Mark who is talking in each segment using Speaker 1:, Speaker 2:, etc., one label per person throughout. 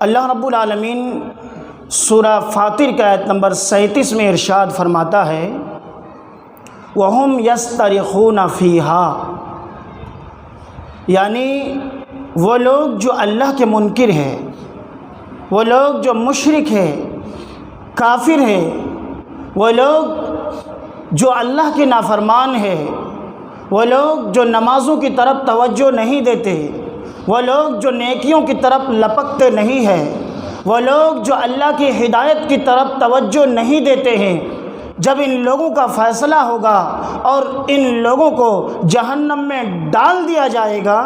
Speaker 1: اللہ رب العالمین سورہ فاطر کی آیت نمبر 37 میں ارشاد فرماتا ہے وَهُمْ يَسْتَرِخُونَ فِيهَا، یعنی وہ لوگ جو اللہ کے منکر ہے، وہ لوگ جو مشرک ہے، کافر ہے، وہ لوگ جو اللہ کے نافرمان ہے، وہ لوگ جو نمازوں کی طرف توجہ نہیں دیتے، وہ لوگ جو نیکیوں کی طرف لپکتے نہیں ہیں، وہ لوگ جو اللہ کی ہدایت کی طرف توجہ نہیں دیتے ہیں، جب ان لوگوں کا فیصلہ ہوگا اور ان لوگوں کو جہنم میں ڈال دیا جائے گا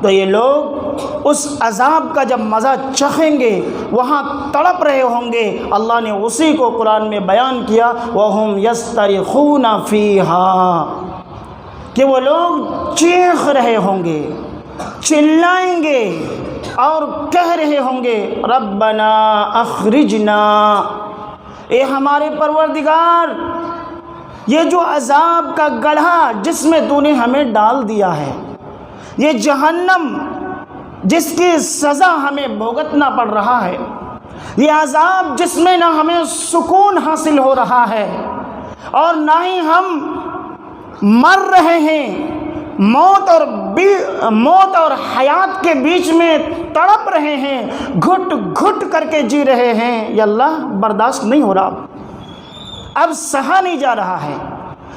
Speaker 1: تو یہ لوگ اس عذاب کا جب مزہ چکھیں گے وہاں تڑپ رہے ہوں گے۔ اللہ نے اسی کو قرآن میں بیان کیا وَهُمْ يَسْتَرِخُونَ فِيهَا، کہ وہ لوگ چیخ رہے ہوں گے، چلائیں گے اور کہہ رہے ہوں گے ربنا اخرجنا، اے ہمارے پروردگار یہ جو عذاب کا گڑھا جس میں تو نے ہمیں ڈال دیا ہے، یہ جہنم جس کی سزا ہمیں بھگتنا پڑ رہا ہے، یہ عذاب جس میں نہ ہمیں سکون حاصل ہو رہا ہے اور نہ ہی ہم مر رہے ہیں، موت اور حیات کے بیچ میں تڑپ رہے ہیں، گھٹ گھٹ کر کے جی رہے ہیں، یا اللہ برداشت نہیں ہو رہا، اب سہا نہیں جا رہا ہے،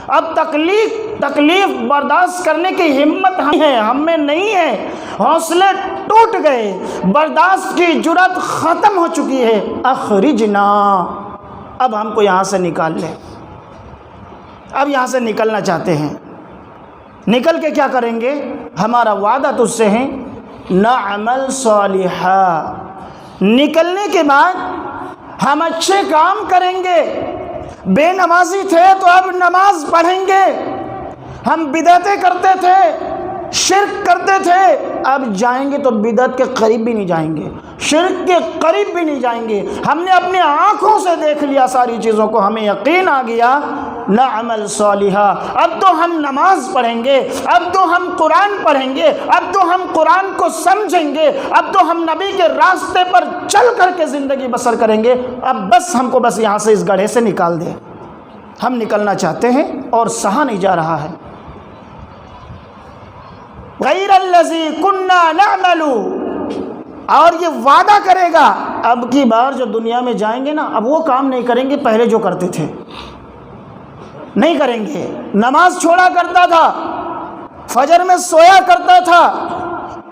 Speaker 1: اب تکلیف برداشت کرنے کی ہمت ہم میں نہیں ہے، حوصلے ٹوٹ گئے، برداشت کی جرات ختم ہو چکی ہے، اخرجنا، اب ہم کو یہاں سے نکال لے، اب یہاں سے نکلنا چاہتے ہیں، نکل کے کیا کریں گے؟ ہمارا وعدہ تجھ سے ہے نعمل صالحا، نکلنے کے بعد ہم اچھے کام کریں گے، بے نمازی تھے تو اب نماز پڑھیں گے، ہم بدعتیں کرتے تھے، شرک کرتے تھے، اب جائیں گے تو بدعت کے قریب بھی نہیں جائیں گے، شرک کے قریب بھی نہیں جائیں گے، ہم نے اپنی آنکھوں سے دیکھ لیا ساری چیزوں کو، ہمیں یقین آ گیا نعمل صالحا، اب تو ہم نماز پڑھیں گے، اب تو ہم قرآن پڑھیں گے، اب تو ہم قرآن کو سمجھیں گے، اب تو ہم نبی کے راستے پر چل کر کے زندگی بسر کریں گے، اب بس ہم کو بس یہاں سے اس گڑھے سے نکال دے، ہم نکلنا چاہتے ہیں اور سہا نہیں جا رہا ہے۔ غیر الذی کننا نعمل، اور یہ وعدہ کرے گا اب کی بار جو دنیا میں جائیں گے نا، اب وہ کام نہیں کریں گے پہلے جو کرتے تھے، نہیں کریں گے، نماز چھوڑا کرتا تھا، فجر میں سویا کرتا تھا،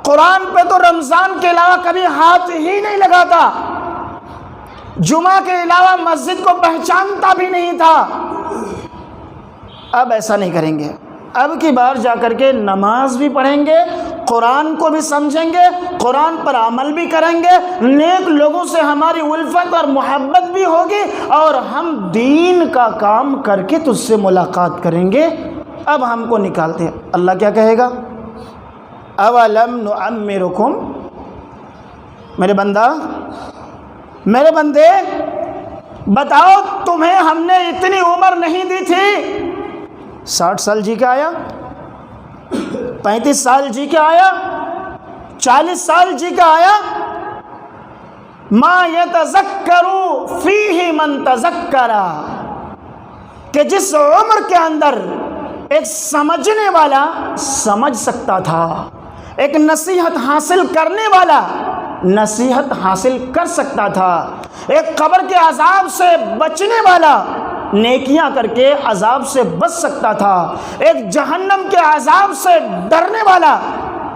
Speaker 1: قرآن پہ تو رمضان کے علاوہ کبھی ہاتھ ہی نہیں لگاتا، جمعہ کے علاوہ مسجد کو پہچانتا بھی نہیں تھا، اب ایسا نہیں کریں گے، اب کی بار جا کر کے نماز بھی پڑھیں گے، قرآن کو بھی سمجھیں گے، قرآن پر عمل بھی کریں گے، نیک لوگوں سے ہماری الفت اور محبت بھی ہوگی اور ہم دین کا کام کر کے تجھ سے ملاقات کریں گے، اب ہم کو نکالتے ہیں۔ اللہ کیا کہے گا؟ اولم نعمرکم، میرے بندے بتاؤ تمہیں ہم نے اتنی عمر نہیں دی تھی؟ 60 سال جی کے آیا، 35 سال جی کے آیا، 40 سال جی کے آیا، ما یتذکر فیہ من تذکر، کہ جس عمر کے اندر ایک سمجھنے والا سمجھ سکتا تھا، ایک نصیحت حاصل کرنے والا نصیحت حاصل کر سکتا تھا، ایک قبر کے عذاب سے بچنے والا نیکیاں کر کے عذاب سے بچ سکتا تھا، ایک جہنم کے عذاب سے ڈرنے والا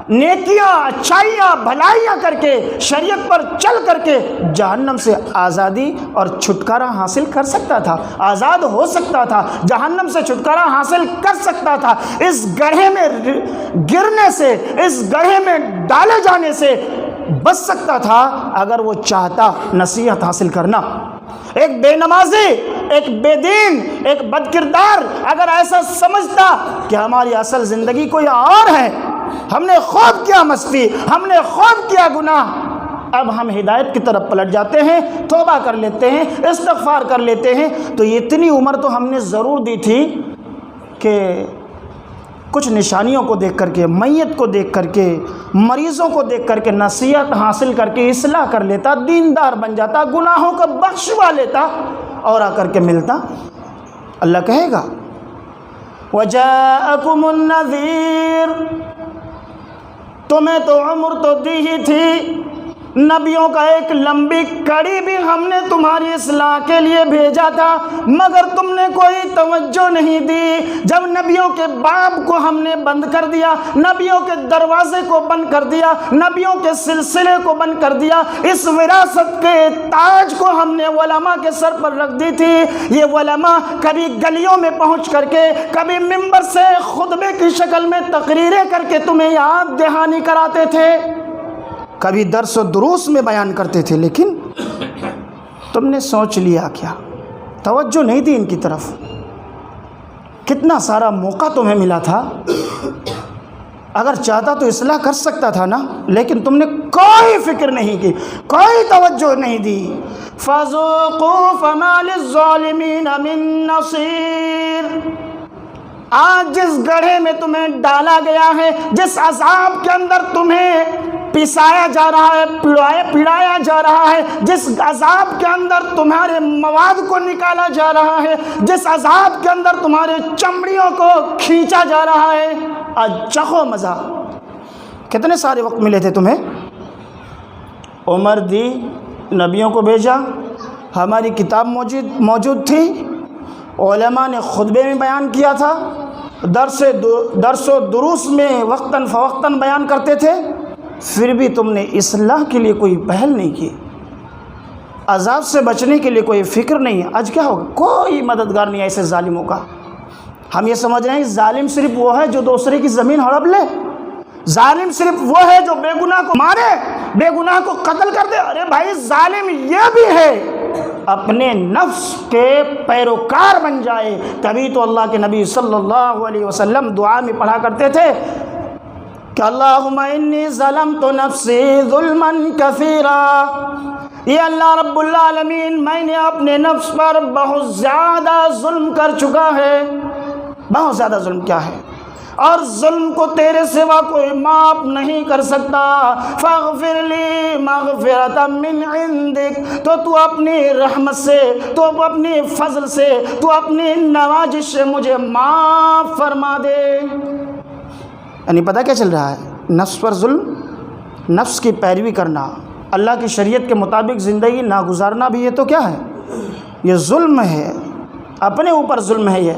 Speaker 1: نیکیاں اچھائیاں بھلائیاں کر کے شریعت پر چل کر کے جہنم سے آزادی اور چھٹکارا حاصل کر سکتا تھا، آزاد ہو سکتا تھا، جہنم سے چھٹکارا حاصل کر سکتا تھا، اس گڑھے میں گرنے سے، اس گڑھے میں ڈالے جانے سے بچ سکتا تھا اگر وہ چاہتا نصیحت حاصل کرنا۔ ایک بے نمازی، ایک بے دین، ایک بد کردار اگر ایسا سمجھتا کہ ہماری اصل زندگی کوئی اور ہے، ہم نے خواب کیا مستی، ہم نے خواب کیا گناہ، اب ہم ہدایت کی طرف پلٹ جاتے ہیں، توبہ کر لیتے ہیں، استغفار کر لیتے ہیں، تو اتنی عمر تو ہم نے ضرور دی تھی کہ کچھ نشانیوں کو دیکھ کر کے، میت کو دیکھ کر کے، مریضوں کو دیکھ کر کے نصیحت حاصل کر کے اصلاح کر لیتا، دیندار بن جاتا، گناہوں کو بخشوا لیتا اور آ کر کے ملتا۔ اللہ کہے گا وَجَاءَكُمُ النَّذِيرُ، تمہیں تو عمر تو دی ہی تھی، نبیوں کا ایک لمبی کڑی بھی ہم نے تمہاری اصلاح کے لیے بھیجا تھا، مگر تم نے کوئی توجہ نہیں دی۔ جب نبیوں کے باب کو ہم نے بند کر دیا، نبیوں کے دروازے کو بند کر دیا، نبیوں کے سلسلے کو بند کر دیا، اس وراثت کے تاج کو ہم نے علماء کے سر پر رکھ دی تھی۔ یہ علماء کبھی گلیوں میں پہنچ کر کے، کبھی ممبر سے خطبے کی شکل میں تقریریں کر کے تمہیں یاد دہانی کراتے تھے، کبھی درس و دروس میں بیان کرتے تھے، لیکن تم نے سوچ لیا کیا؟ توجہ نہیں دی ان کی طرف۔ کتنا سارا موقع تمہیں ملا تھا، اگر چاہتا تو اصلاح کر سکتا تھا نا، لیکن تم نے کوئی فکر نہیں کی، کوئی توجہ نہیں دی۔ فَذُوقُوا فَمَا لِلظَّالِمِينَ مِن نَصِيرٍ، آج جس گڑھے میں تمہیں ڈالا گیا ہے، جس عذاب کے اندر تمہیں پسایا جا رہا ہے، پڑایا جا رہا ہے، جس عذاب کے اندر تمہارے مواد کو نکالا جا رہا ہے، جس عذاب کے اندر تمہارے چمڑیوں کو کھینچا جا رہا ہے، آج چخو مزہ۔ کتنے سارے وقت ملے تھے تمہیں، عمر دی، نبیوں کو بھیجا، ہماری کتاب موجود تھی، علماء نے خطبے میں بیان کیا تھا، درس و دروس میں وقتاً فوقتاً بیان کرتے تھے، پھر بھی تم نے اصلاح کے لیے کوئی پہل نہیں کی، عذاب سے بچنے کے لیے کوئی فکر نہیں ہے۔ آج کیا ہوگا؟ کوئی مددگار نہیں ہے ایسے ظالموں کا۔ ہم یہ سمجھ رہے ہیں ظالم صرف وہ ہے جو دوسرے کی زمین ہڑپ لے، ظالم صرف وہ ہے جو بے گناہ کو مارے، بے گناہ کو قتل کر دے۔ ارے بھائی، ظالم یہ بھی ہے اپنے نفس کے پیروکار بن جائے۔ تبھی تو اللہ کے نبی صلی اللہ علیہ وسلم دعا میں پڑھا کرتے تھے کہ اللہم انی ظلمت نفسی ظلما کثیرا، یہ اللہ رب العالمین، میں نے اپنے نفس پر بہت زیادہ ظلم کر چکا ہے۔ بہت زیادہ ظلم کیا ہے؟ اور ظلم کو تیرے سوا کوئی معاف نہیں کر سکتا۔ فاغفر لی مغفرۃ من عندک، تو اپنی رحمت سے، تو اپنی فضل سے، تو اپنی نوازش سے مجھے معاف فرما دے۔ یعنی پتہ کیا چل رہا ہے؟ نفس پر ظلم، نفس کی پیروی کرنا، اللہ کی شریعت کے مطابق زندگی نہ گزارنا بھی یہ تو کیا ہے؟ یہ ظلم ہے، اپنے اوپر ظلم ہے یہ۔